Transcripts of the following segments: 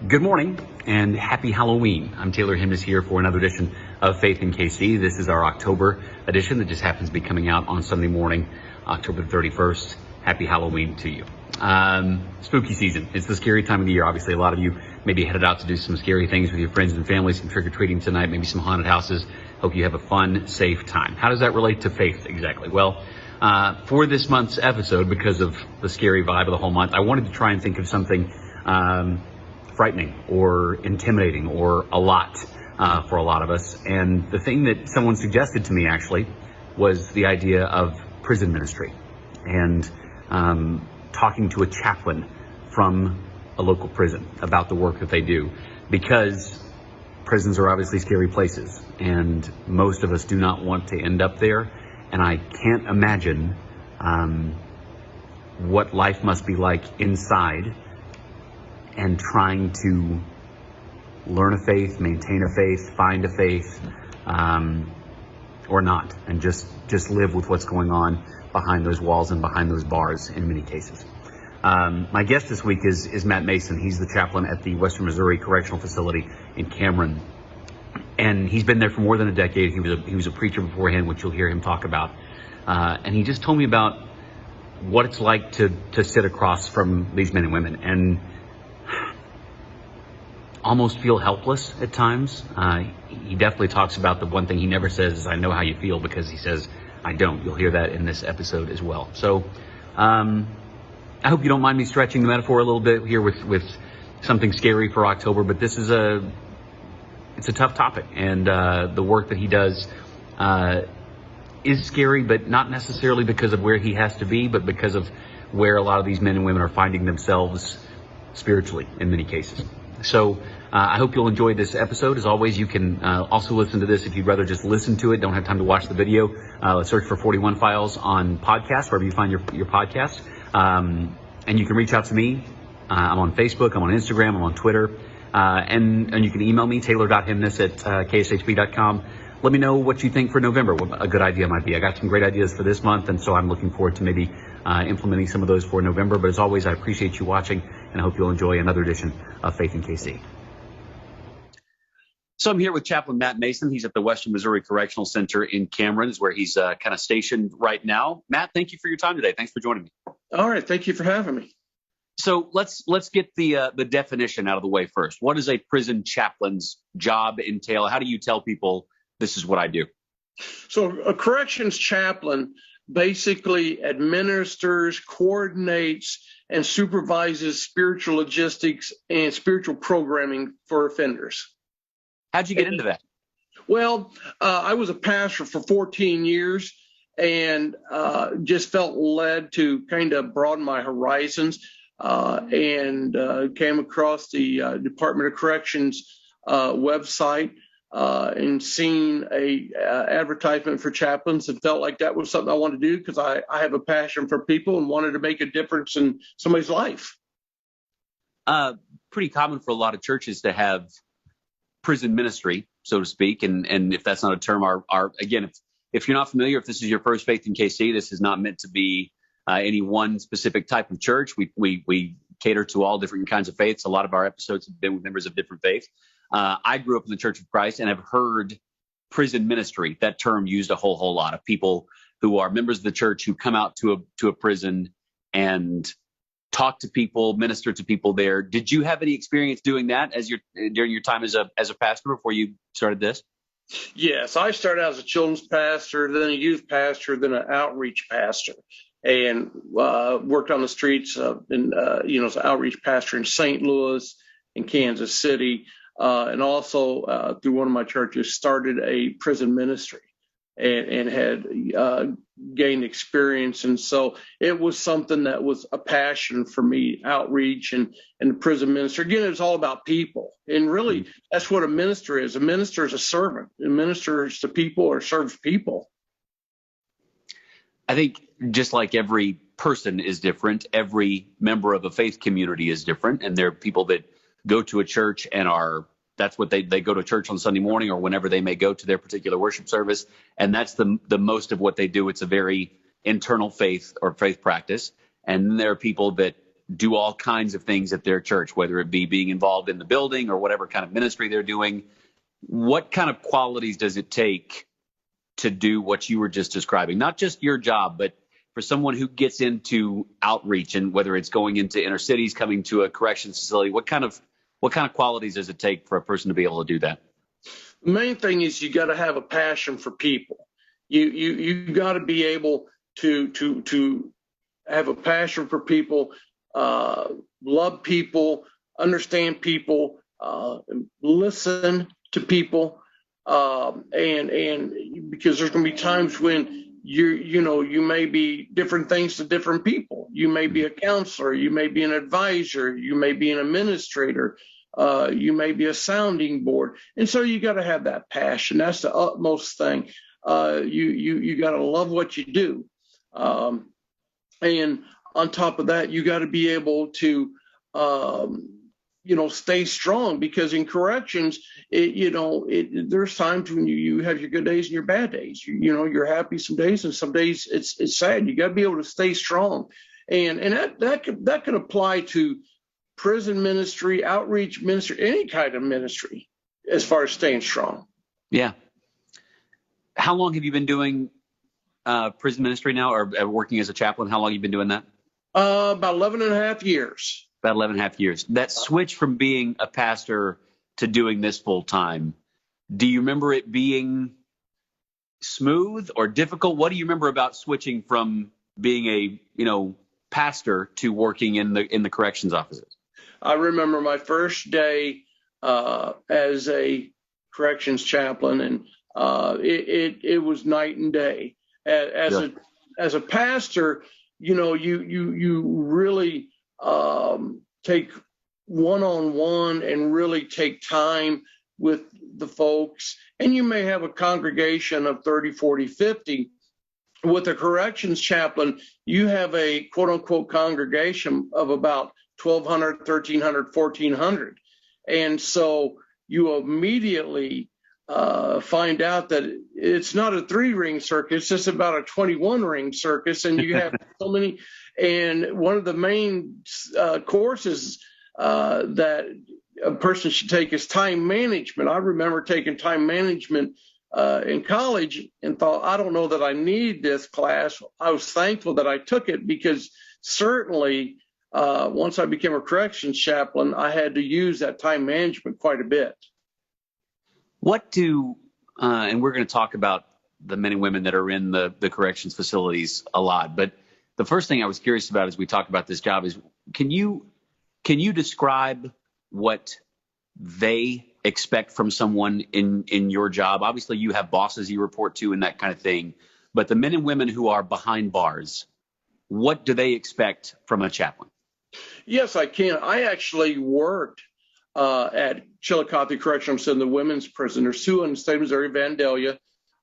Good morning and happy Halloween. I'm Taylor Hemness here for another edition of Faith in KC. This is our October edition that just happens to be coming out on Sunday morning, October 31st. Happy Halloween to you. Spooky season. It's the scary time of the year. Obviously, a lot of you maybe headed out to do some scary things with your friends and family, some trick-or-treating tonight, maybe some haunted houses. Hope you have a fun, safe time. How does that relate to faith exactly? Well, for this month's episode, because of the scary vibe of the whole month, I wanted to try and think of something frightening or intimidating or a lot for a lot of us. And the thing that someone suggested to me actually was the idea of prison ministry and talking to a chaplain from a local prison about the work that they do, because prisons are obviously scary places and most of us do not want to end up there. And I can't imagine what life must be like inside and trying to learn a faith, maintain a faith, find a faith, or not, and just live with what's going on behind those walls and behind those bars in many cases. My guest this week is Matt Mason. He's the chaplain at the Western Missouri Correctional Facility in Cameron, and he's been there for more than a decade. He was a preacher beforehand, which you'll hear him talk about, and he just told me about what it's like to sit across from these men and women and almost feel helpless at times. He definitely talks about the one thing he never says is, "I know how you feel," because he says, "I don't." You'll hear that in this episode as well. So I hope you don't mind me stretching the metaphor a little bit here with something scary for October, but this is it's a tough topic, and the work that he does is scary, but not necessarily because of where he has to be, but because of where a lot of these men and women are finding themselves spiritually in many cases. So I hope you'll enjoy this episode. As always, you can also listen to this if you'd rather just listen to it, don't have time to watch the video. Search for 41 Files on podcast, wherever you find your podcast. And you can reach out to me. I'm on Facebook, I'm on Instagram, I'm on Twitter. And you can email me, taylor.hemness@kshb.com. Let me know what you think for November, what a good idea might be. I got some great ideas for this month, and so I'm looking forward to maybe implementing some of those for November. But as always, I appreciate you watching, and I hope you'll enjoy another edition of Faith in KC. So I'm here with Chaplain Matt Mason. He's at the Western Missouri Correctional Center in Cameron, is where he's kind of stationed right now. Matt, thank you for your time today. Thanks for joining me. All right. Thank you for having me. So let's get the definition out of the way first. What does a prison chaplain's job entail? How do you tell people this is what I do? So a corrections chaplain basically administers, coordinates, and supervises spiritual logistics and spiritual programming for offenders. How'd you get into that? Well, I was a pastor for 14 years and just felt led to kind of broaden my horizons and came across the Department of Corrections website and seen a advertisement for chaplains and felt like that was something I wanted to do because I have a passion for people and wanted to make a difference in somebody's life. Pretty common for a lot of churches to have prison ministry, so to speak. And if that's not a term, again, if you're not familiar, if this is your first Faith in KC, this is not meant to be any one specific type of church. We cater to all different kinds of faiths. A lot of our episodes have been with members of different faiths. I grew up in the Church of Christ and have heard prison ministry, that term used a whole lot of people who are members of the church who come out to a prison and talk to people, minister to people there. Did you have any experience doing that during your time as a pastor before you started this? Yes, I started out as a children's pastor, then a youth pastor, then an outreach pastor, and worked on the streets as an outreach pastor in St. Louis and Kansas City. And also through one of my churches started a prison ministry and had gained experience. And so it was something that was a passion for me, outreach and the prison ministry. Again, it was all about people. And really, that's what a minister is. A minister is a servant. A minister is to people or serves people. I think just like every person is different, every member of a faith community is different. And there are people that go to a church and that's what they go to church on Sunday morning or whenever they may go to their particular worship service. And that's the most of what they do. It's a very internal faith or faith practice. And then there are people that do all kinds of things at their church, whether it be being involved in the building or whatever kind of ministry they're doing. What kind of qualities does it take to do what you were just describing? Not just your job, but for someone who gets into outreach, and whether it's going into inner cities, coming to a corrections facility, what kind of qualities does it take for a person to be able to do that? The main thing is you got to have a passion for people. You got to be able to have a passion for people, love people, understand people, listen to people, and because there's going to be times when you may be different things to different people. You may be a counselor, you may be an advisor, you may be an administrator, you may be a sounding board, and so you got to have that passion. That's the utmost thing. You got to love what you do, and on top of that, you got to be able to stay strong, because in corrections, there's times when you have your good days and your bad days. You're happy some days, and some days it's sad. You got to be able to stay strong, and that could apply to prison ministry, outreach ministry, any kind of ministry, as far as staying strong. Yeah. How long have you been doing prison ministry now, or working as a chaplain? How long have you been doing that? About 11 and a half years. About 11 and a half years. That switch from being a pastor to doing this full time, do you remember it being smooth or difficult? What do you remember about switching from being a pastor to working in the corrections offices? I remember my first day as a corrections chaplain, and it was night and day. As a pastor, you really take one-on-one and really take time with the folks, and you may have a congregation of 30, 40, 50. With a corrections chaplain, you have a quote-unquote congregation of about 1,200, 1,300, 1,400. And so you immediately find out that it's not a 3-ring circus, it's just about a 21-ring circus, and you have so many. And one of the main courses that a person should take is time management. I remember taking time management in college and thought, I don't know that I need this class. I was thankful that I took it, because certainly once I became a corrections chaplain, I had to use that time management quite a bit. And we're going to talk about the men and women that are in the corrections facilities a lot, but the first thing I was curious about as we talk about this job is, can you describe what they expect from someone in your job? Obviously, you have bosses you report to and that kind of thing, but the men and women who are behind bars, what do they expect from a chaplain? Yes, I can. I actually worked at Chillicothe Correctional Center, the women's prison. There's 2 in the state of Missouri, Vandalia,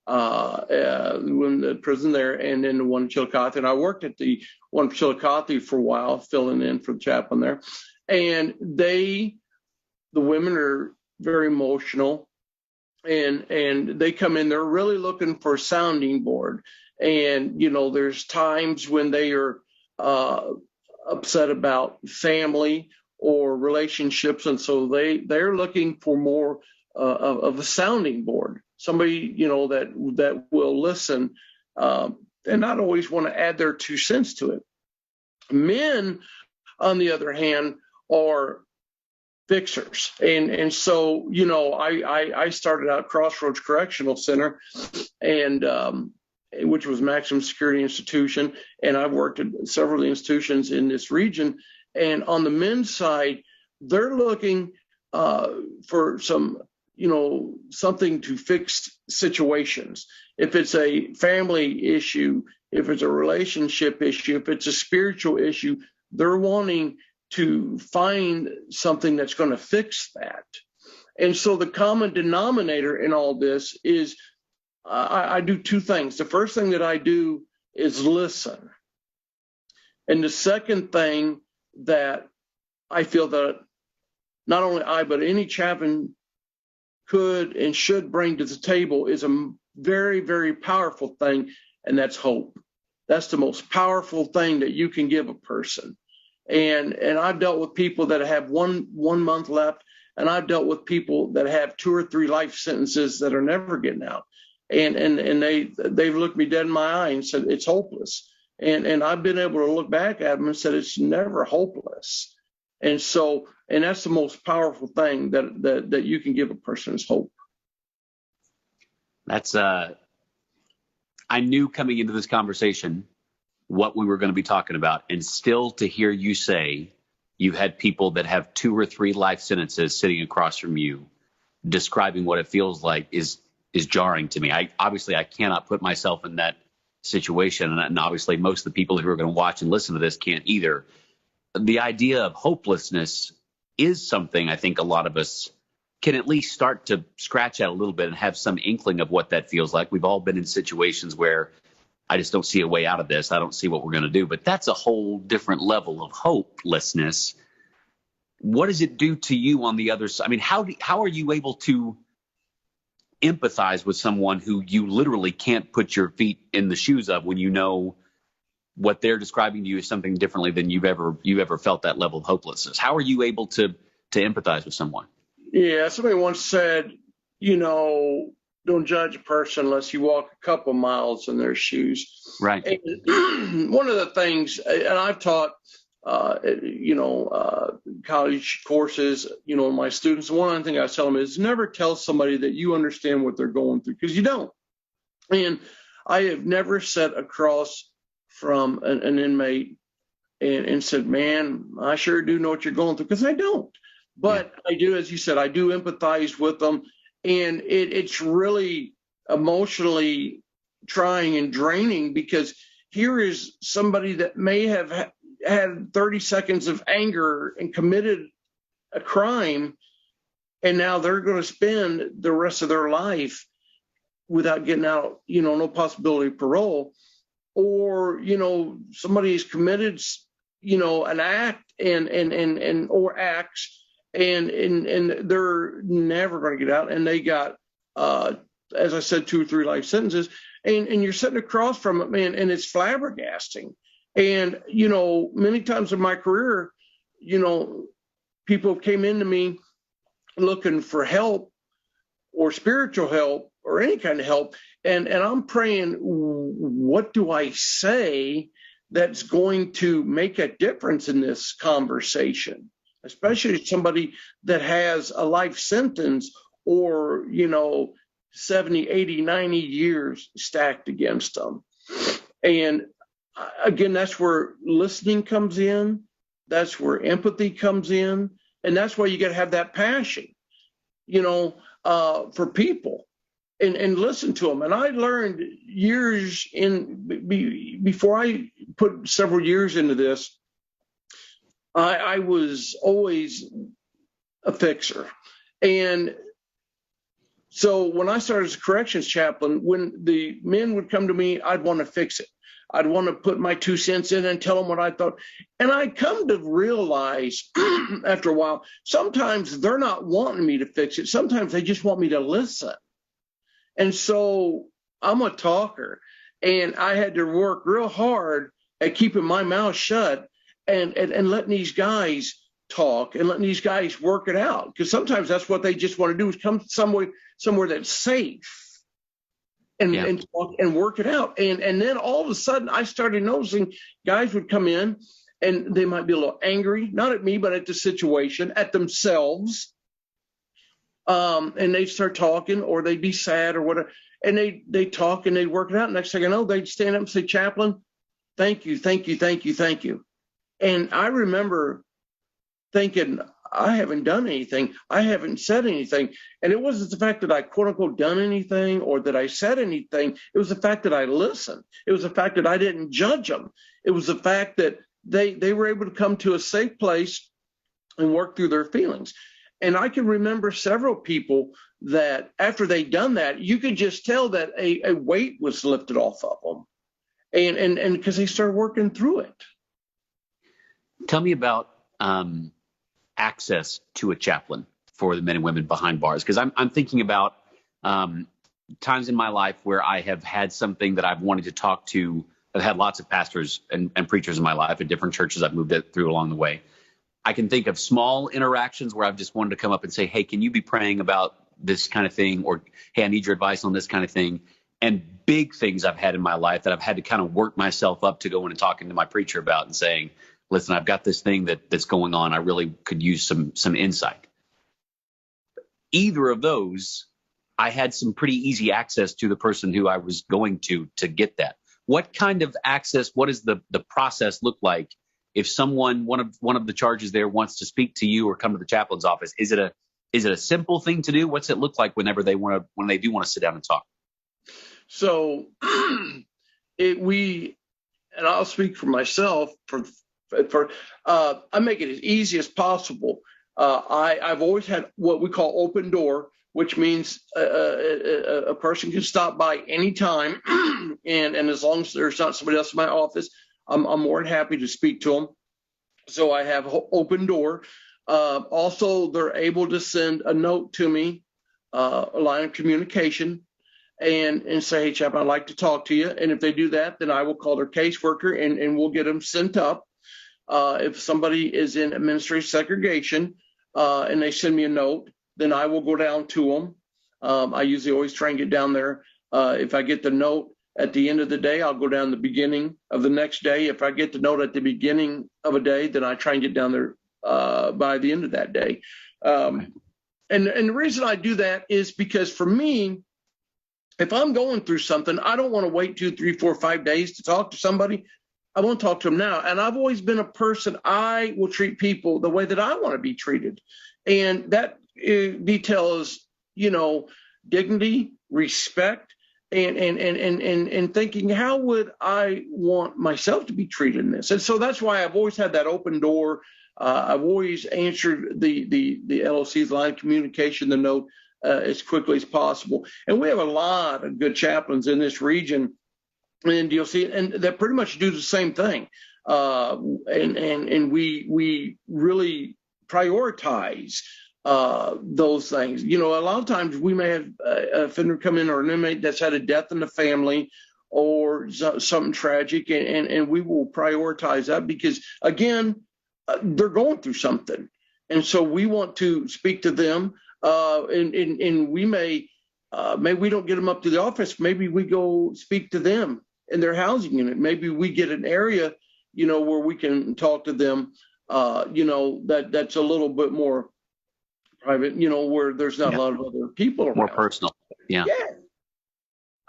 the prison there, and then the one in Chillicothe. And I worked at the one in Chillicothe for a while, filling in for the chaplain there. And the women are very emotional, and they come in, they're really looking for a sounding board. And, there's times when they are upset about family or relationships, and so they're looking for more of a sounding board, somebody that will listen and not always want to add their 2 cents to it. Men, on the other hand, are fixers, and so I started out Crossroads Correctional Center, and which was maximum security institution, and I've worked at several institutions in this region. And on the men's side, they're looking for some, something to fix situations. If it's a family issue, if it's a relationship issue, if it's a spiritual issue, they're wanting to find something that's going to fix that. And so the common denominator in all this is I do 2 things. The first thing that I do is listen. And the second thing that I feel that not only I, but any chaplain could and should bring to the table is a very, very powerful thing, and that's hope. That's the most powerful thing that you can give a person. And I've dealt with people that have one month left, and I've dealt with people that have 2 or 3 life sentences that are never getting out. And they've looked me dead in my eye and said it's hopeless. And I've been able to look back at them and said it's never hopeless. And that's the most powerful thing that you can give a person is hope. That's I knew coming into this conversation what we were going to be talking about, and still to hear you say you've had people that have 2 or 3 life sentences sitting across from you describing what it feels like is jarring to me. I cannot put myself in that situation, and obviously most of the people who are going to watch and listen to this can't either. The idea of hopelessness is something I think a lot of us can at least start to scratch at a little bit and have some inkling of what that feels like. We've all been in situations where I just don't see a way out of this. I don't see what we're going to do. But that's a whole different level of hopelessness. What does it do to you on the other side? I mean, how are you able to empathize with someone who you literally can't put your feet in the shoes of when you know what they're describing to you is something differently than you've ever felt that level of hopelessness? How are you able to empathize with someone? Yeah, somebody once said, don't judge a person unless you walk a couple miles in their shoes. Right. And one of the things, and I've taught, college courses, my students, one of the things I tell them is never tell somebody that you understand what they're going through, because you don't. And I have never sat across from an inmate and said, man, I sure do know what you're going through, because I don't. But yeah. I do, as you said, I do empathize with them. And it's really emotionally trying and draining, because here is somebody that may have had 30 seconds of anger and committed a crime, and now they're going to spend the rest of their life without getting out, no possibility of parole. Or, somebody has committed, an act or acts, and they're never going to get out, and they got, as I said, 2 or 3 life sentences, and you're sitting across from it, man, and it's flabbergasting. And many times in my career, people came into me looking for help or spiritual help or any kind of help, and I'm praying, what do I say that's going to make a difference in this conversation? Especially somebody that has a life sentence or, 70, 80, 90 years stacked against them. And again, that's where listening comes in. That's where empathy comes in. And that's why you got to have that passion, for people and listen to them. And I learned before I put several years into this, I was always a fixer. And so when I started as a corrections chaplain, when the men would come to me, I'd want to fix it. I'd want to put my 2 cents in and tell them what I thought. And I come to realize after a while, sometimes they're not wanting me to fix it. Sometimes they just want me to listen. And so I'm a talker, and I had to work real hard at keeping my mouth shut and letting these guys talk and letting these guys work it out. Because sometimes that's what they just want to do, is come somewhere that's safe and talk and work it out. And then all of a sudden I started noticing guys would come in and they might be a little angry, not at me, but at the situation, at themselves. And they'd start talking, or they'd be sad or whatever. And they talk and they'd work it out. Next thing I know, they'd stand up and say, "Chaplain, thank you, thank you, thank you, thank you." And I remember thinking, I haven't done anything. I haven't said anything. And it wasn't the fact that I, quote unquote, done anything or that I said anything. It was the fact that I listened. It was the fact that I didn't judge them. It was the fact that they were able to come to a safe place and work through their feelings. And I can remember several people that after they'd done that, you could just tell that a weight was lifted off of them. And because they started working through it. Tell me about access to a chaplain for the men and women behind bars, because I'm thinking about times in my life where I have had something that I've wanted to talk to I've had lots of pastors and preachers in my life at different churches I've moved it through along the way. I can think of small interactions where I've just wanted to come up and say, hey, can you be praying about this kind of thing? Or, hey, I need your advice on this kind of thing. And big things I've had in my life that I've had to kind of work myself up to go in and talking to my preacher about and saying, listen, I've got this thing that's going on. I really could use some insight. Either of those, I had some pretty easy access to the person who I was going to get that. What kind of access, what does the process look like if someone, one of the charges there wants to speak to you or come to the chaplain's office? Is it a simple thing to do? What's it look like when they do want to sit down and talk? So and I'll speak for myself I make it as easy as possible. I've always had what we call open door, which means a person can stop by anytime. and as long as there's not somebody else in my office, I'm more than happy to speak to them. So I have open door. Also, they're able to send a note to me, a line of communication, and say, hey, Chaplain, I'd like to talk to you. And if they do that, then I will call their caseworker and we'll get them sent up. If somebody is in administrative segregation and they send me a note, then I will go down to them. I usually always try and get down there. If I get the note at the end of the day, I'll go down the beginning of the next day. If I get the note at the beginning of a day, then I try and get down there by the end of that day. And the reason I do that is because for me, if I'm going through something, I don't want to wait 2, 3, 4, 5 days to talk to somebody. I want to talk to them now. And I've always been a person, I will treat people the way that I want to be treated. And that details, dignity, respect, and thinking, how would I want myself to be treated in this? And so that's why I've always had that open door. I've always answered the LOC's line of communication, the note, as quickly as possible. And we have a lot of good chaplains in this region, and you'll see, and that pretty much do the same thing. And we really prioritize those things. A lot of times we may have a offender come in or an inmate that's had a death in the family or something tragic, and we will prioritize that because, again, they're going through something. And so we want to speak to them. And we maybe we don't get them up to the office. Maybe we go speak to them in their housing unit. Maybe we get an area, where we can talk to them, that's a little bit more private, where there's not a lot of other people around. More personal. Yeah.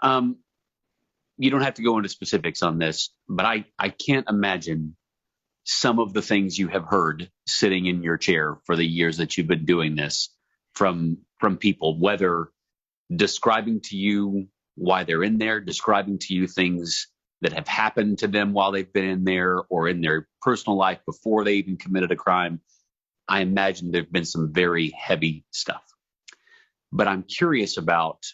You don't have to go into specifics on this, but I can't imagine some of the things you have heard sitting in your chair for the years that you've been doing this from people, whether describing to you why they're in there, describing to you things that have happened to them while they've been in there or in their personal life before they even committed a crime. I imagine there've been some very heavy stuff. But I'm curious about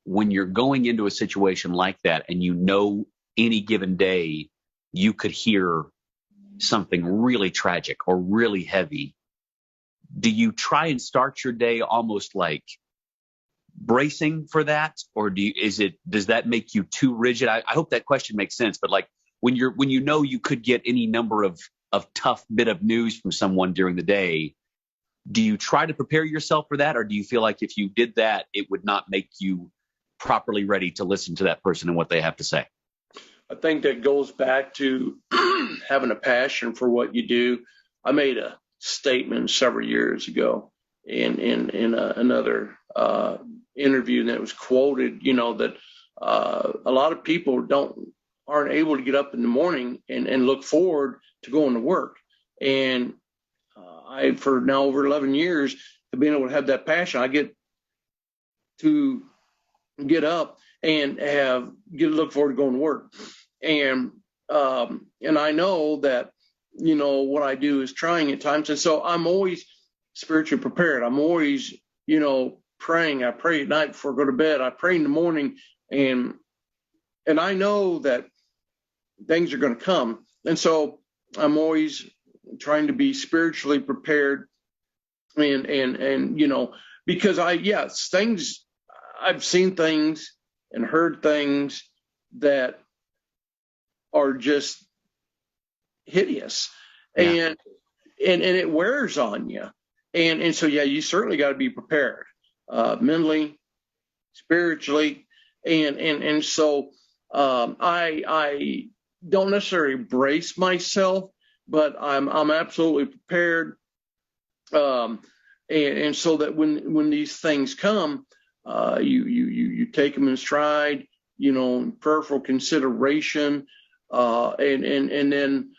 when you're going into a situation like that and any given day you could hear something really tragic or really heavy, do you try and start your day almost like bracing for that, or does that make you too rigid? I hope that question makes sense. But like when you could get any number of tough bit of news from someone during the day, do you try to prepare yourself for that, or do you feel like if you did that, it would not make you properly ready to listen to that person and what they have to say? I think that goes back to having a passion for what you do. I made a statement several years ago in another interview that was quoted, that a lot of people aren't able to get up in the morning and look forward to going to work. And I, for now over 11 years, have been able to have that passion. I get to get up and look forward to going to work. And I know that, what I do is trying at times. And so I'm always spiritually prepared. I'm always, praying. I pray at night before I go to bed. I pray in the morning, and I know that things are going to come. And so I'm always trying to be spiritually prepared and because I've seen things and heard things that are just hideous, Yeah. and it wears on you, and so yeah, you certainly got to be prepared, mentally, spiritually, and so I don't necessarily brace myself, but I'm absolutely prepared, um, and so that when these things come, you take them in stride, prayerful consideration, and then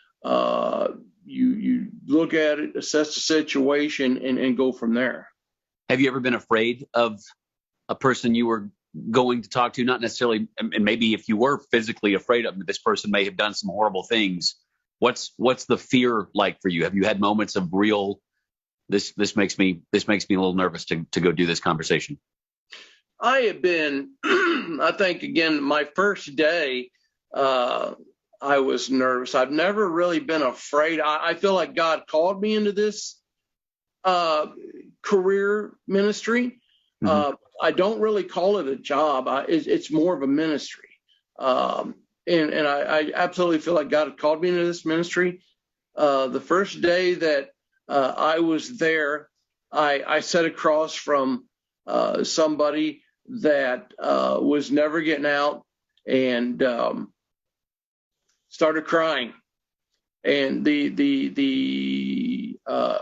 you look at it, assess the situation, and go from there. Have you ever been afraid of a person you were going to talk to? Not necessarily, and maybe if you were physically afraid of them, this person may have done some horrible things. What's the fear like for you? Have you had moments of real, this makes me a little nervous to go do this conversation? I have been, I think, again, my first day, I was nervous. I've never really been afraid. I feel like God called me into this uh, career ministry. Hmm. I don't really call it a job. It's more of a ministry. Um, and I absolutely feel like God had called me into this ministry. The first day that I was there, I sat across from somebody that was never getting out, and started crying, and the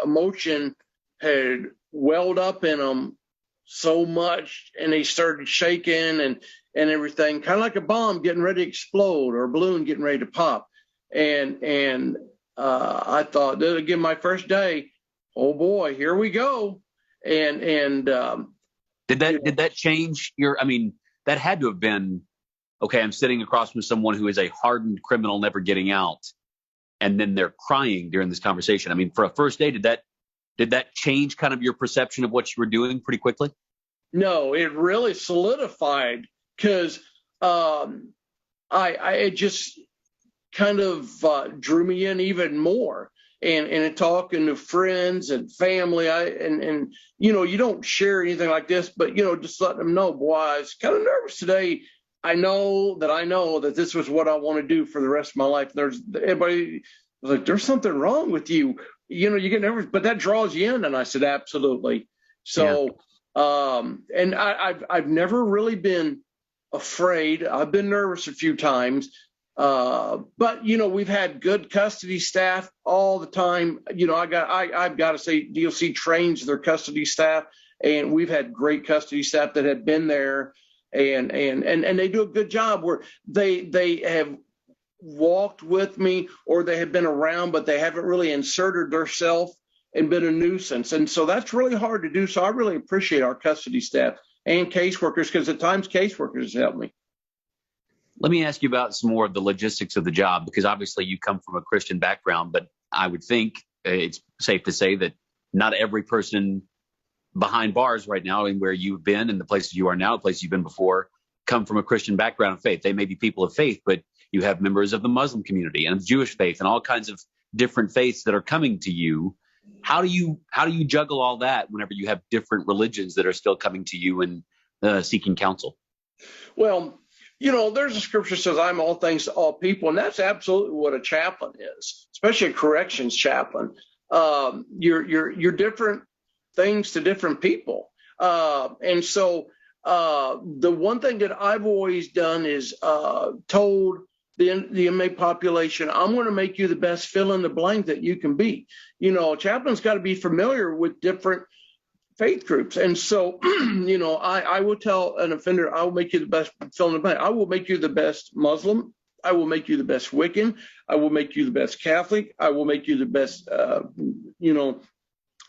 emotion had welled up in them so much, and they started shaking and everything, kind of like a bomb getting ready to explode or a balloon getting ready to pop, and I thought, again, my first day, oh boy, here we go, and Did that change your? I mean, that had to have been okay. I'm sitting across from someone who is a hardened criminal, never getting out, and then they're crying during this conversation. I mean, for a first day, did that change kind of your perception of what you were doing pretty quickly? no, it really solidified because I it just kind of drew me in even more. And in talking to friends and family, and you don't share anything like this, but just letting them know, boy, I was kind of nervous today. I know that this was what I want to do for the rest of my life. There's everybody was like, there's something wrong with you. You get nervous, but that draws you in. And I said, absolutely. Yeah. So, and I've never really been afraid. I've been nervous a few times, but we've had good custody staff all the time. I've got to say, DOC trains their custody staff, and we've had great custody staff that have been there, and they do a good job where they have walked with me, or they have been around, but they haven't really inserted themselves and been a nuisance. And so that's really hard to do. So I really appreciate our custody staff and caseworkers, because at times caseworkers help me. Let me ask you about some more of the logistics of the job, because obviously you come from a Christian background, but I would think it's safe to say that not every person behind bars right now, and where you've been and the places you are now, the places you've been before, come from a Christian background of faith. They may be people of faith, but you have members of the Muslim community and of Jewish faith and all kinds of different faiths that are coming to you. How do you juggle all that whenever you have different religions that are still coming to you and seeking counsel? Well, there's a scripture that says, I'm all things to all people. And that's absolutely what a chaplain is, especially a corrections chaplain. You're different things to different people. And so the one thing that I've always done is told the inmate population, I'm going to make you the best fill in the blank that you can be. A chaplain's got to be familiar with different faith groups. And so, I will tell an offender, I will make you the best fill in the blank. I will make you the best Muslim. I will make you the best Wiccan. I will make you the best Catholic. I will make you the best,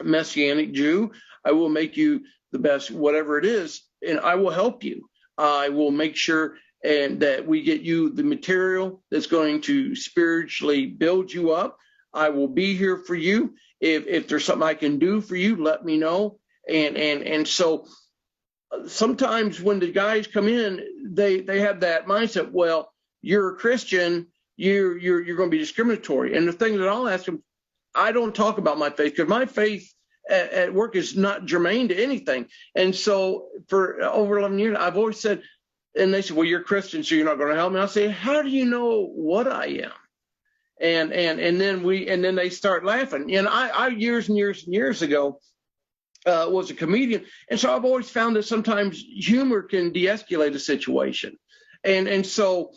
Messianic Jew. I will make you the best, whatever it is, and I will help you. I will make sure and that we get you the material that's going to spiritually build you up. I will be here for you. If there's something I can do for you, let me know. And so sometimes when the guys come in, they have that mindset. Well, you're a Christian, you're going to be discriminatory. And the thing that I'll ask them, I don't talk about my faith, because my faith at work is not germane to anything. And so for over 11 years, I've always said, And they said, well, you're Christian, so you're not going to help me. I say, how do you know what I am? And then they start laughing. And I years and years and years ago was a comedian, and so I've always found that sometimes humor can de-escalate a situation. And so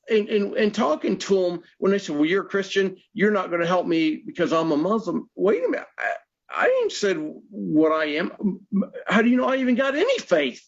in talking to them, when they said, well, you're a Christian, you're not going to help me because I'm a Muslim. Wait a minute, I ain't said what I am. How do you know I even got any faith?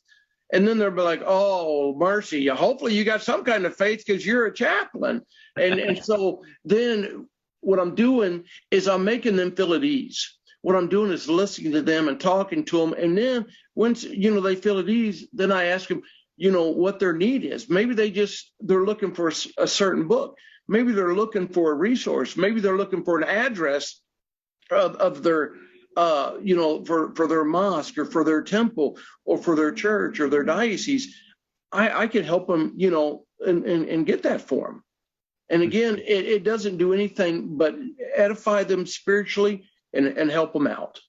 And then they'll be like, oh, mercy. Hopefully you got some kind of faith because you're a chaplain. And so then what I'm doing is I'm making them feel at ease. What I'm doing is listening to them and talking to them. And then once, they feel at ease, then I ask them, what their need is. Maybe they're looking for a certain book. Maybe they're looking for a resource. Maybe they're looking for an address of their for their mosque or for their temple or for their church or their diocese. I can help them, and get that for them. And again, it doesn't do anything but edify them spiritually and help them out.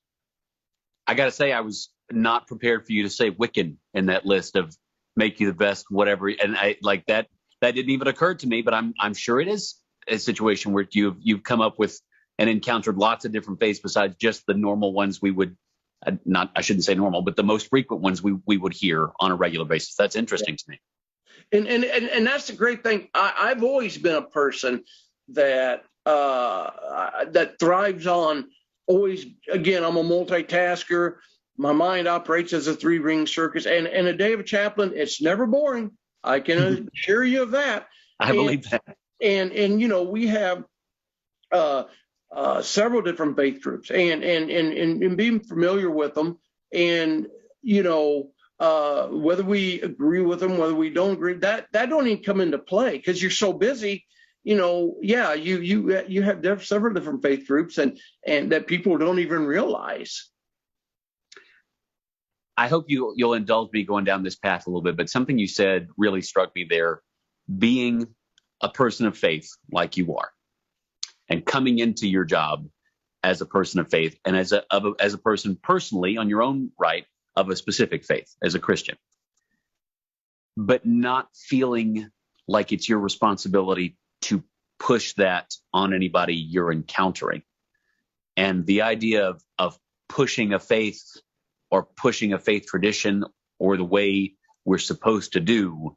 I got to say, I was not prepared for you to say Wiccan in that list of make you the best, whatever. And I like that. That didn't even occur to me, but I'm sure it is a situation where you've come up with and encountered lots of different faiths besides just the normal ones we would I shouldn't say normal, but the most frequent ones we would hear on a regular basis. That's interesting to me. And that's the great thing. I've always been a person that that thrives on always. Again, I'm a multitasker. My mind operates as a 3-ring circus. And a day of a chaplain, it's never boring. I can assure you of that. I believe that. And we have several different faith groups, and being familiar with them, and whether we agree with them, whether we don't agree, that don't even come into play because you're so busy. You have several different faith groups, and that people don't even realize. I hope you'll indulge me going down this path a little bit, but something you said really struck me there. Being a person of faith like you are, and coming into your job as a person of faith, and as a person personally on your own right of a specific faith as a Christian, but not feeling like it's your responsibility to push that on anybody you're encountering. And the idea of pushing a faith or pushing a faith tradition or the way we're supposed to do,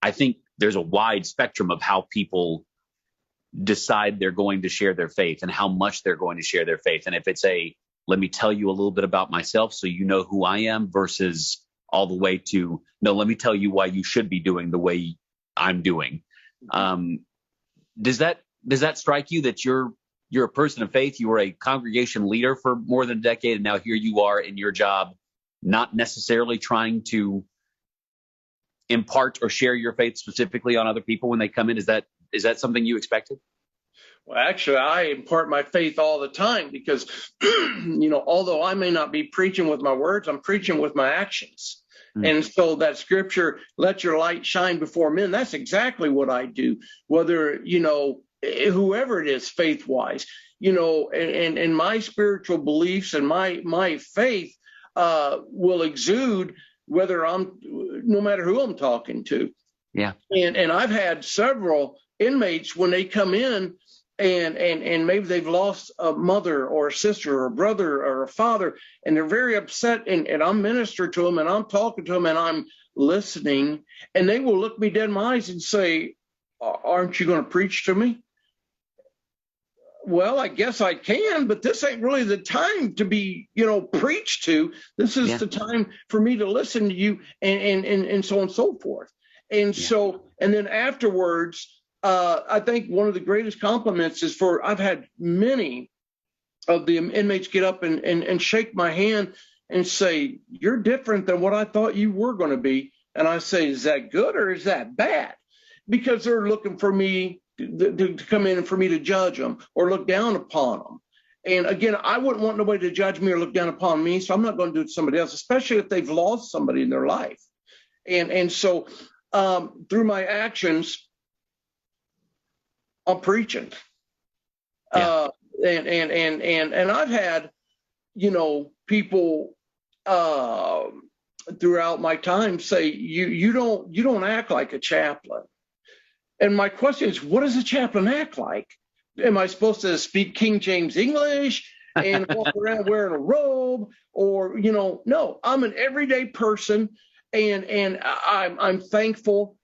I think there's a wide spectrum of how people decide they're going to share their faith and how much they're going to share their faith. And if it's let me tell you a little bit about myself so you know who I am, versus all the way to, no, let me tell you why you should be doing the way I'm doing. Does that strike you that you're a person of faith? You were a congregation leader for more than a decade, and now here you are in your job, not necessarily trying to impart or share your faith specifically on other people when they come in. Is that something you expected? Well, actually, I impart my faith all the time because, although I may not be preaching with my words, I'm preaching with my actions. And so that scripture, let your light shine before men, that's exactly what I do, whether, whoever it is, faith-wise, and my spiritual beliefs and my faith will exude no matter who I'm talking to. Yeah. And I've had several inmates when they come in and maybe they've lost a mother or a sister or a brother or a father, and they're very upset, and I'm ministering to them and I'm talking to them and I'm listening, and they will look me dead in my eyes and say, aren't you going to preach to me? Well, I guess I can, but this ain't really the time to be, preached to. This is the time for me to listen to you, and so on and so forth. And so, and then afterwards, I think one of the greatest compliments is I've had many of the inmates get up and shake my hand and say, you're different than what I thought you were going to be. And I say, is that good or is that bad? Because they're looking for me to come in and for me to judge them or look down upon them. And again, I wouldn't want nobody to judge me or look down upon me, so I'm not going to do it to somebody else, especially if they've lost somebody in their life. And so through my actions, I'm preaching. And I've had, people throughout my time say, you don't act like a chaplain. And my question is, what does a chaplain act like? Am I supposed to speak King James English and walk around wearing a robe? Or, no, I'm an everyday person, and I'm thankful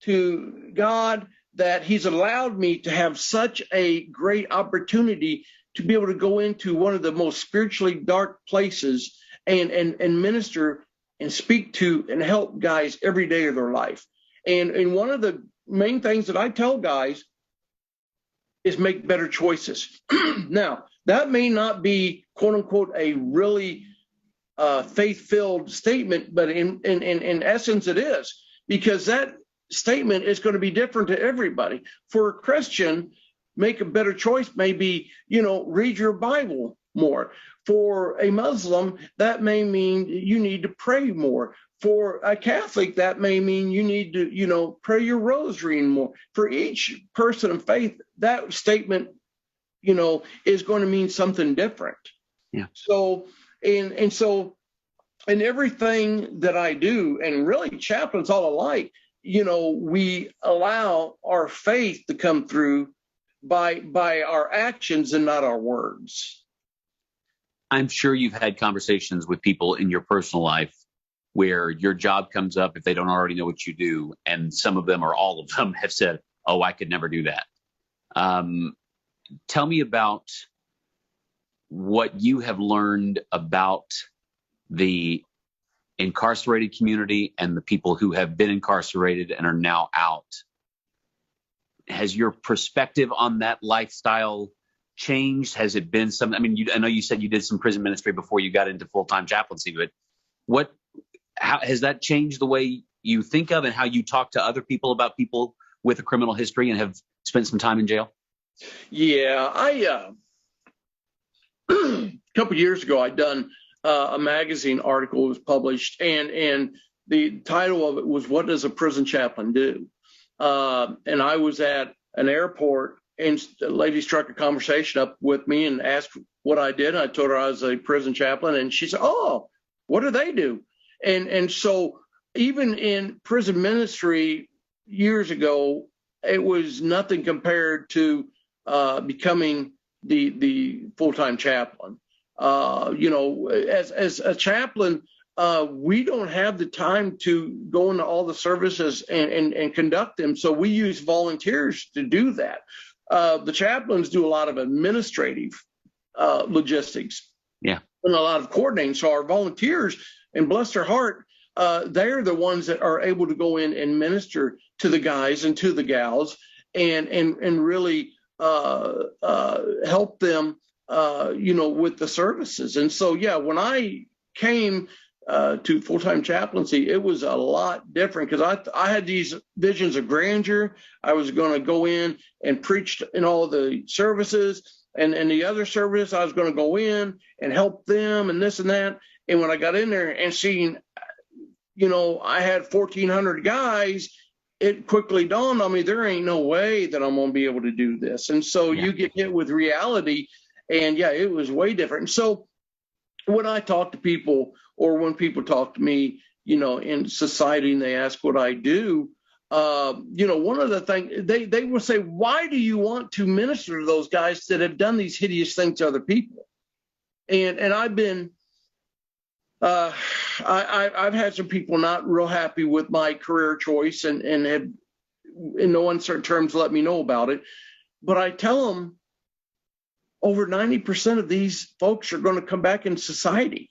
to God that He's allowed me to have such a great opportunity to be able to go into one of the most spiritually dark places and minister and speak to and help guys every day of their life. And one of the main things that I tell guys is make better choices. Now, that may not be, quote unquote, a really faith-filled statement, but in essence it is, because that statement is going to be different to everybody. For a Christian, make a better choice maybe, read your Bible more. For a Muslim, that may mean you need to pray more. For a Catholic, that may mean you need to, pray your rosary more. For each person of faith, that statement, is going to mean something different. Yeah. So, and so in everything that I do, and really chaplains all alike, we allow our faith to come through by our actions and not our words. I'm sure you've had conversations with people in your personal life where your job comes up if they don't already know what you do, and some of them or all of them have said, "Oh, I could never do that." Tell me about what you have learned about the incarcerated community and the people who have been incarcerated and are now out. Has your perspective on that lifestyle changed? Has it been something? I mean, I know you said you did some prison ministry before you got into full-time chaplaincy, but how has that changed the way you think of and how you talk to other people about people with a criminal history and have spent some time in jail? Yeah, a couple years ago, I'd done a magazine article was published, and the title of it was "What Does a Prison Chaplain Do?" And I was at an airport, and the lady struck a conversation up with me and asked what I did. I told her I was a prison chaplain, and she said, "Oh, what do they do?" And so even in prison ministry years ago, it was nothing compared to becoming the full-time chaplain. As a chaplain, we don't have the time to go into all the services and conduct them. So we use volunteers to do that. The chaplains do a lot of administrative logistics. Yeah. And a lot of coordinating. So our volunteers, and bless their heart, they're the ones that are able to go in and minister to the guys and to the gals and really help them, with the services. And so, yeah, when I came to full-time chaplaincy, it was a lot different because I had these visions of grandeur. I was going to go in and preach in all the services, and the other service, I was going to go in and help them and this and that. And when I got in there and seen, I had 1,400 guys, it quickly dawned on me, there ain't no way that I'm going to be able to do this. And so you get hit with reality, and yeah, it was way different. And so when I talk to people, or when people talk to me, in society, and they ask what I do, one of the things they will say, why do you want to minister to those guys that have done these hideous things to other people? And I've been, I've had some people not real happy with my career choice and have, in no uncertain terms, let me know about it. But I tell them over 90% of these folks are going to come back in society.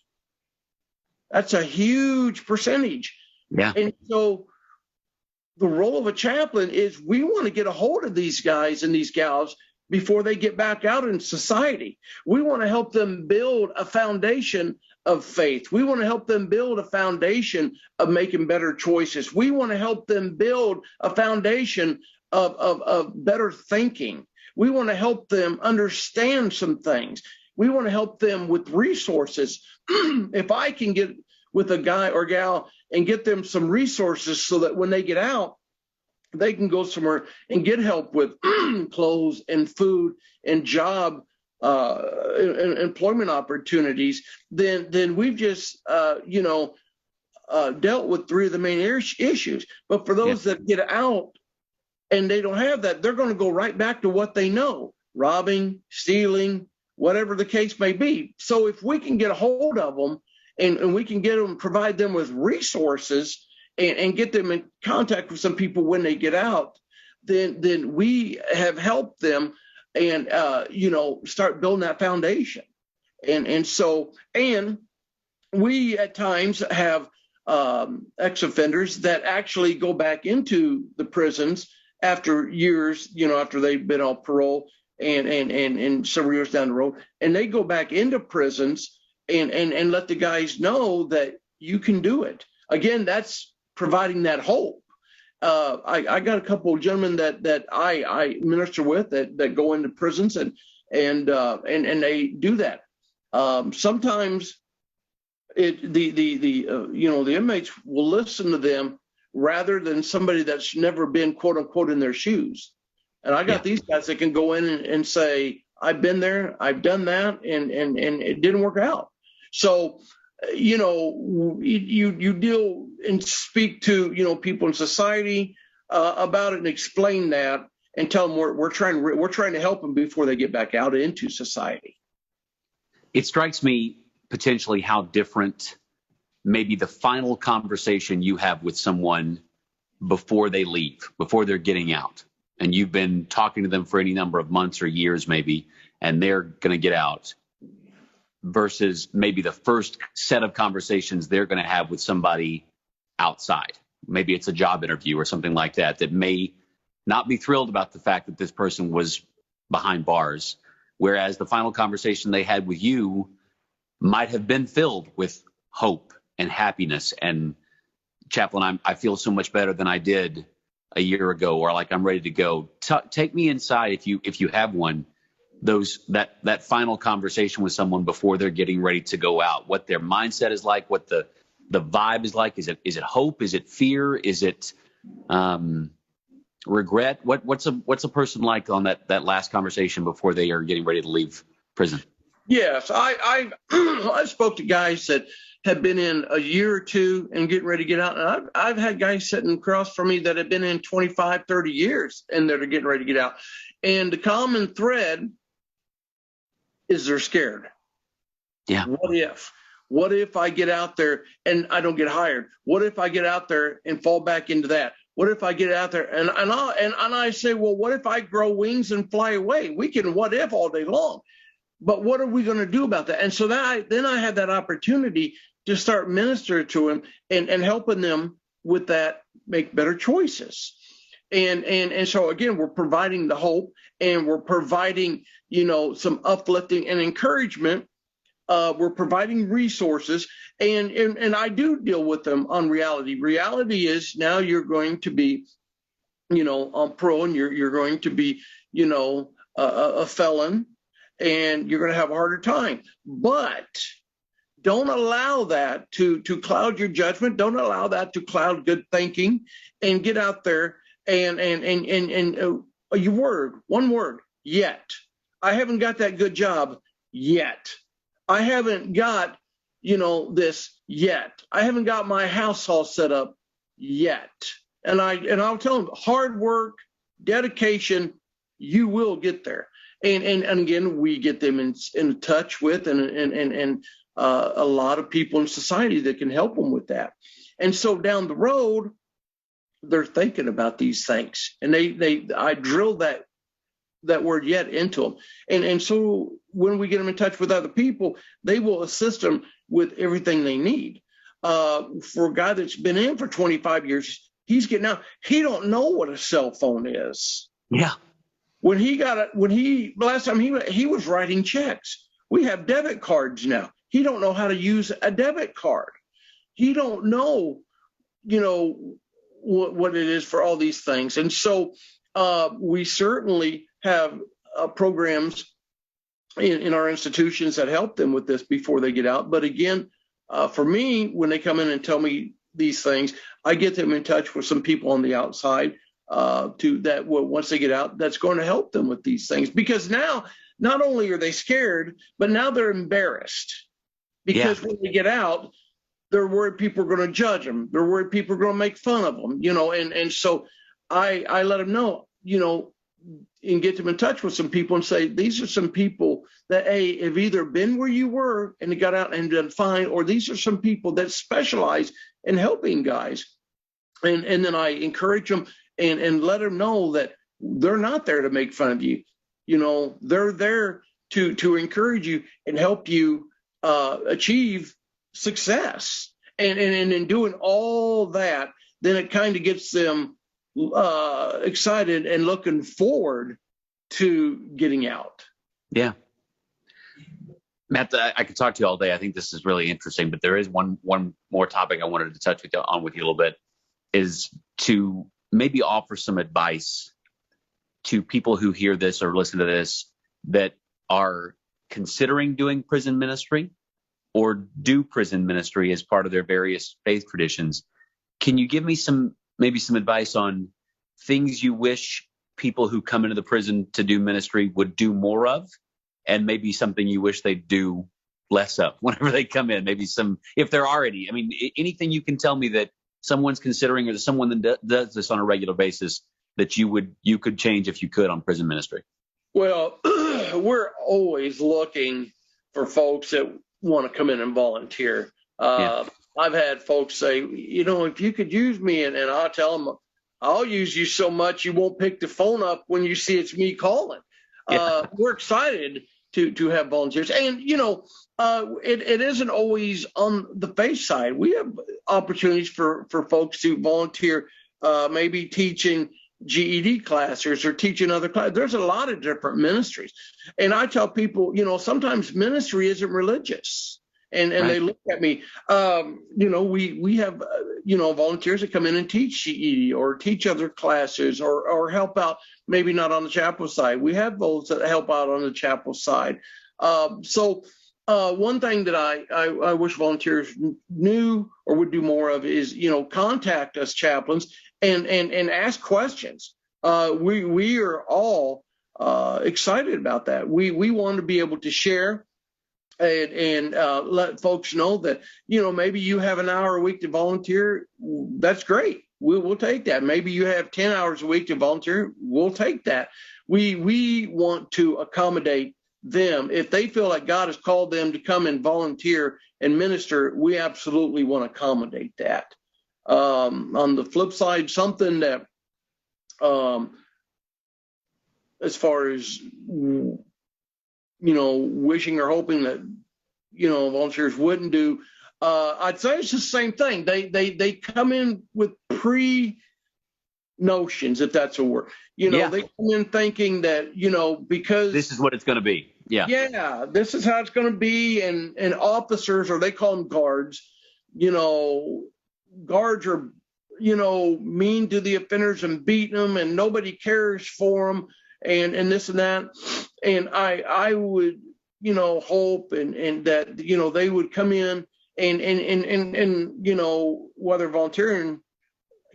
That's a huge percentage. Yeah. And so the role of a chaplain is we want to get a hold of these guys and these gals before they get back out in society. We want to help them build a foundation of faith. We want to help them build a foundation of making better choices. We want to help them build a foundation of better thinking. We want to help them understand some things. We want to help them with resources. If I can get with a guy or gal and get them some resources so that when they get out, they can go somewhere and get help with clothes and food and job employment opportunities, then we've just dealt with three of the main issues. But for those that get out and they don't have that, they're going to go right back to what they know: robbing, stealing, whatever the case may be. So if we can get a hold of them and we can get them, provide them with resources and get them in contact with some people when they get out, then we have helped them and, start building that foundation. And we at times have ex-offenders that actually go back into the prisons after years, after they've been on parole and several years down the road, and they go back into prisons and let the guys know that you can do it. Again, that's providing that hope. I got a couple of gentlemen that I minister with that go into prisons and they do that. Sometimes the inmates will listen to them rather than somebody that's never been, quote unquote, in their shoes. And I got these guys that can go in and say, I've been there, I've done that, and it didn't work out. So, you deal and speak to, people in society about it and explain that and tell them we're trying to help them before they get back out into society. It strikes me potentially how different maybe the final conversation you have with someone before they leave, before they're getting out, and you've been talking to them for any number of months or years maybe, and they're going to get out, versus maybe the first set of conversations they're going to have with somebody outside. Maybe it's a job interview or something like that may not be thrilled about the fact that this person was behind bars, whereas the final conversation they had with you might have been filled with hope and happiness and, Chaplain, I feel so much better than I did a year ago, or like I'm ready to go. Take me inside, if you have one, that final conversation with someone before they're getting ready to go out, what their mindset is like, what the vibe is like. Is it hope? Is it fear? Is it regret? What's a person like on that last conversation before they are getting ready to leave prison? Yes, I spoke to guys that have been in a year or two and getting ready to get out. And I've had guys sitting across from me that have been in 25, 30 years and that are getting ready to get out. And the common thread is they're scared. Yeah. What if I get out there and I don't get hired? What if I get out there and fall back into that? What if I get out there and I say, well, what if I grow wings and fly away? We can what if all day long. But what are we going to do about that? And so then I had that opportunity to start ministering to them and helping them with that, make better choices. And so, again, we're providing the hope and we're providing, some uplifting and encouragement. We're providing resources and I do deal with them on reality. Reality is now you're going to be, on parole and you're going to be, a felon. And you're going to have a harder time. But don't allow that to cloud your judgment. Don't allow that to cloud good thinking. And get out there and one word, yet. I haven't got that good job yet. I haven't got, this yet. I haven't got my house all set up yet. And I'll tell them, hard work, dedication, you will get there. And again, we get them in touch with and a lot of people in society that can help them with that. And so down the road, they're thinking about these things, and I drill that word yet into them. And so when we get them in touch with other people, they will assist them with everything they need. For a guy that's been in for 25 years, he's getting out. He don't know what a cell phone is. Yeah. Last time he was writing checks. We have debit cards now. He don't know how to use a debit card. He don't know, what it is for all these things. And so we certainly have programs in our institutions that help them with this before they get out. But again, for me, when they come in and tell me these things, I get them in touch with some people on the outside once they get out, that's going to help them with these things. Because now, not only are they scared, but now they're embarrassed. Because when they get out, they're worried people are going to judge them. They're worried people are going to make fun of them, and so I let them know, and get them in touch with some people and say, these are some people that have either been where you were and they got out and done fine, or these are some people that specialize in helping guys. And then I encourage them and let them know that they're not there to make fun of you. They're there to encourage you and help you achieve success. And in doing all that, then it kind of gets them excited and looking forward to getting out. Yeah. Matt, I could talk to you all day. I think this is really interesting, but there is one more topic I wanted to touch with you a little bit, is to maybe offer some advice to people who hear this or listen to this that are considering doing prison ministry or do prison ministry as part of their various faith traditions. Can you give me maybe some advice on things you wish people who come into the prison to do ministry would do more of, and maybe something you wish they'd do less of whenever they come in? Maybe if there are any. I mean, anything you can tell me that someone's considering, or someone that does this on a regular basis, that you could change if you could on prison ministry. Well, we're always looking for folks that want to come in and volunteer. I've had folks say, if you could use me, and I'll tell them, I'll use you so much you won't pick the phone up when you see it's me calling. We're excited to have volunteers. And, it isn't always on the faith side. We have opportunities for folks to volunteer, maybe teaching GED classes or teaching other classes. There's a lot of different ministries. And I tell people, sometimes ministry isn't religious. And right. They look at me, we have, volunteers that come in and teach GED or teach other classes or help out, maybe not on the chapel side. We have those that help out on the chapel side. So one thing that I wish volunteers knew or would do more of is, contact us chaplains and ask questions. We are all excited about that. We want to be able to share and let folks know that, maybe you have an hour a week to volunteer. That's great. We'll take that. Maybe you have 10 hours a week to volunteer. We'll take that. We want to accommodate them. If they feel like God has called them to come and volunteer and minister, we absolutely want to accommodate that. On the flip side, something that, as far as, wishing or hoping that, volunteers wouldn't do, I'd say it's the same thing. They come in with pre-notions, if that's a word. They come in thinking that, because this is what it's going to be. Yeah, this is how it's going to be. And officers, or they call them guards, guards are, mean to the offenders and beating them, and nobody cares for them, and this and that. And I would, hope and that, they would come in and whether volunteering,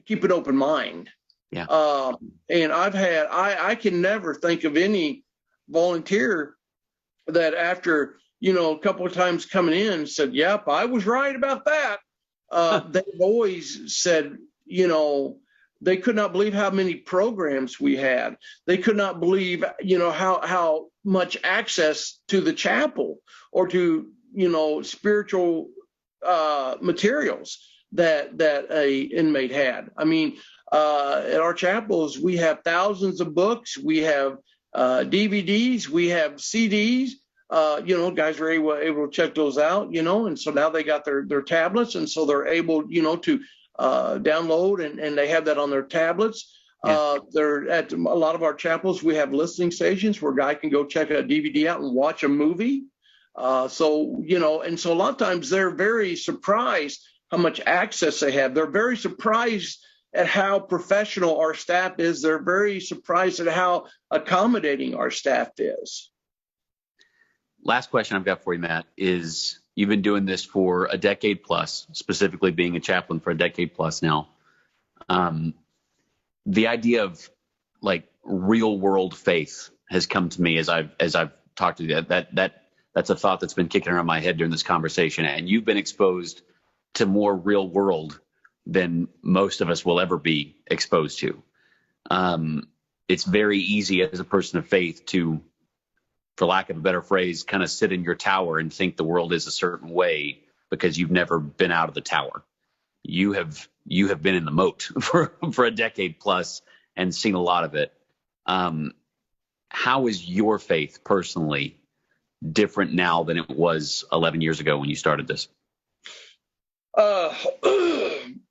keep an open mind. Yeah. And I can never think of any volunteer that after, a couple of times coming in said, yep, I was right about that. They've always said, they could not believe how many programs we had. They could not believe, how much access to the chapel or to, spiritual materials that a inmate had. I mean, at our chapels, we have thousands of books. We have DVDs. We have CDs. Guys are able to check those out, and so now they got their tablets, and so they're able, to download and they have that on their tablets. Yeah. They're at a lot of our chapels. We have listening stations where a guy can go check a DVD out and watch a movie. And so a lot of times they're very surprised how much access they have. They're very surprised at how professional our staff is. They're very surprised at how accommodating our staff is. Last question I've got for you, Matt, is you've been doing this for a decade plus, specifically being a chaplain for a decade plus now. The idea of like real world faith has come to me as I've talked to you. That's a thought that's been kicking around my head during this conversation. And you've been exposed to more real world than most of us will ever be exposed to. It's very easy as a person of faith to, for lack of a better phrase, kind of sit in your tower and think the world is a certain way because you've never been out of the tower. You have been in the moat for a decade plus and seen a lot of it. How is your faith personally different now than it was 11 years ago when you started this?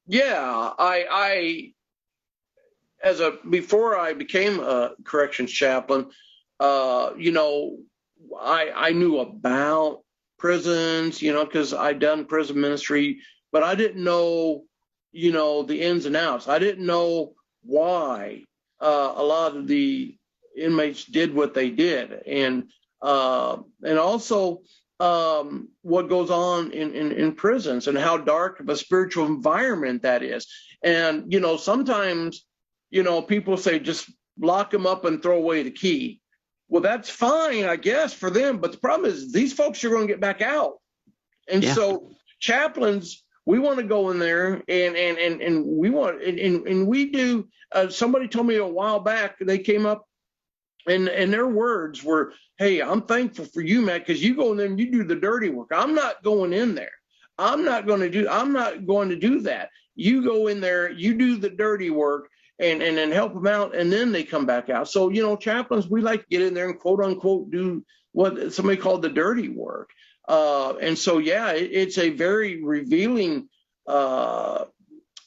Yeah, before I became a corrections chaplain, I knew about prisons, because I'd done prison ministry, but I didn't know, the ins and outs. I didn't know why a lot of the inmates did what they did, and also what goes on in prisons and how dark of a spiritual environment that is. And sometimes people say just lock them up and throw away the key. Well, that's fine, I guess, for them. But the problem is these folks are going to get back out. And so chaplains, we want to go in there and we want, and we do. Somebody told me a while back, they came up and their words were, hey, I'm thankful for you, Matt, because you go in there and you do the dirty work. I'm not going in there. I'm not going to do that. You go in there, you do the dirty work, and help them out, and then they come back out. So, chaplains, we like to get in there and quote unquote do what somebody called the dirty work. And so, it's a very revealing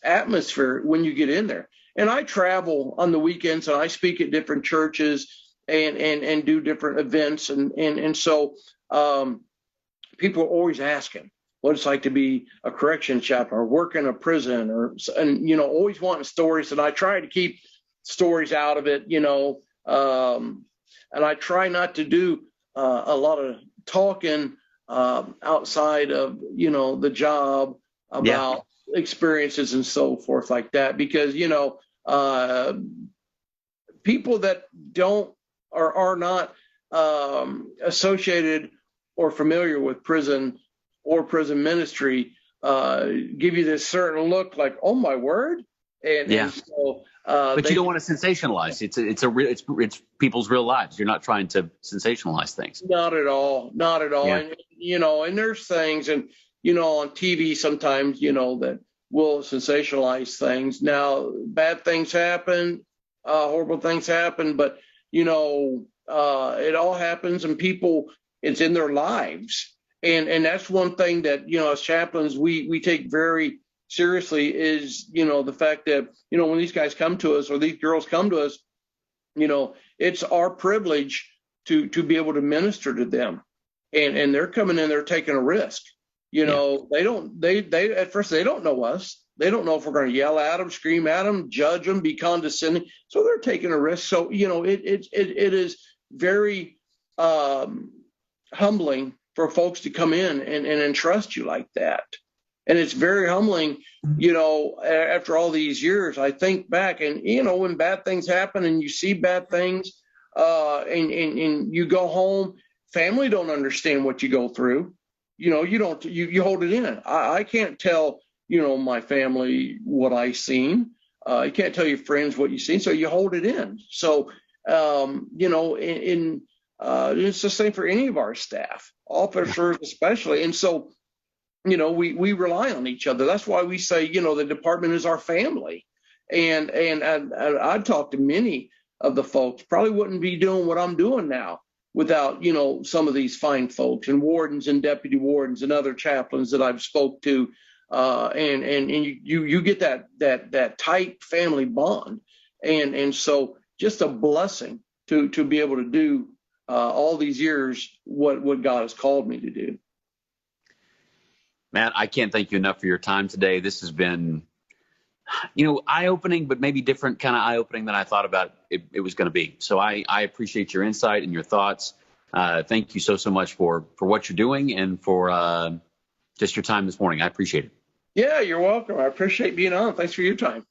atmosphere when you get in there. And I travel on the weekends and I speak at different churches and do different events. And so people are always asking what it's like to be a correction chaplain or work in a prison and always wanting stories. And I try to keep stories out of it, and I try not to do a lot of talking outside of, the job about experiences and so forth like that, because, people that don't or are not associated or familiar with prison or prison ministry give you this certain look like, oh my word. And so, but you don't want to sensationalize. It's people's real lives. You're not trying to sensationalize things. Not at all. Yeah. And there's things and, on TV sometimes, that will sensationalize things. Now, bad things happen, horrible things happen, but, it all happens and people, it's in their lives. And that's one thing that, as chaplains, we take very seriously is, the fact that, when these guys come to us or these girls come to us, it's our privilege to be able to minister to them. And they're coming in, they're taking a risk. They at first they don't know us. They don't know if we're going to yell at them, scream at them, judge them, be condescending. So they're taking a risk. So, it is very humbling for folks to come in and entrust you like that. And it's very humbling, after all these years. I think back and, when bad things happen and you see bad things and you go home, family don't understand what you go through. You hold it in. I can't tell, my family what I seen. You can't tell your friends what you've seen. So you hold it in. So, it's the same for any of our staff, officers especially. And so, we rely on each other. That's why we say, the department is our family. And I've talked to many of the folks, probably wouldn't be doing what I'm doing now without, some of these fine folks and wardens and deputy wardens and other chaplains that I've spoke to. And you get that tight family bond. And so just a blessing to be able to do all these years what God has called me to do. Matt, I can't thank you enough for your time today. This has been, eye-opening, but maybe different kind of eye-opening than I thought about it was going to be. So I appreciate your insight and your thoughts. Thank you so much for what you're doing and for just your time this morning. I appreciate it. Yeah, you're welcome. I appreciate being on. Thanks for your time.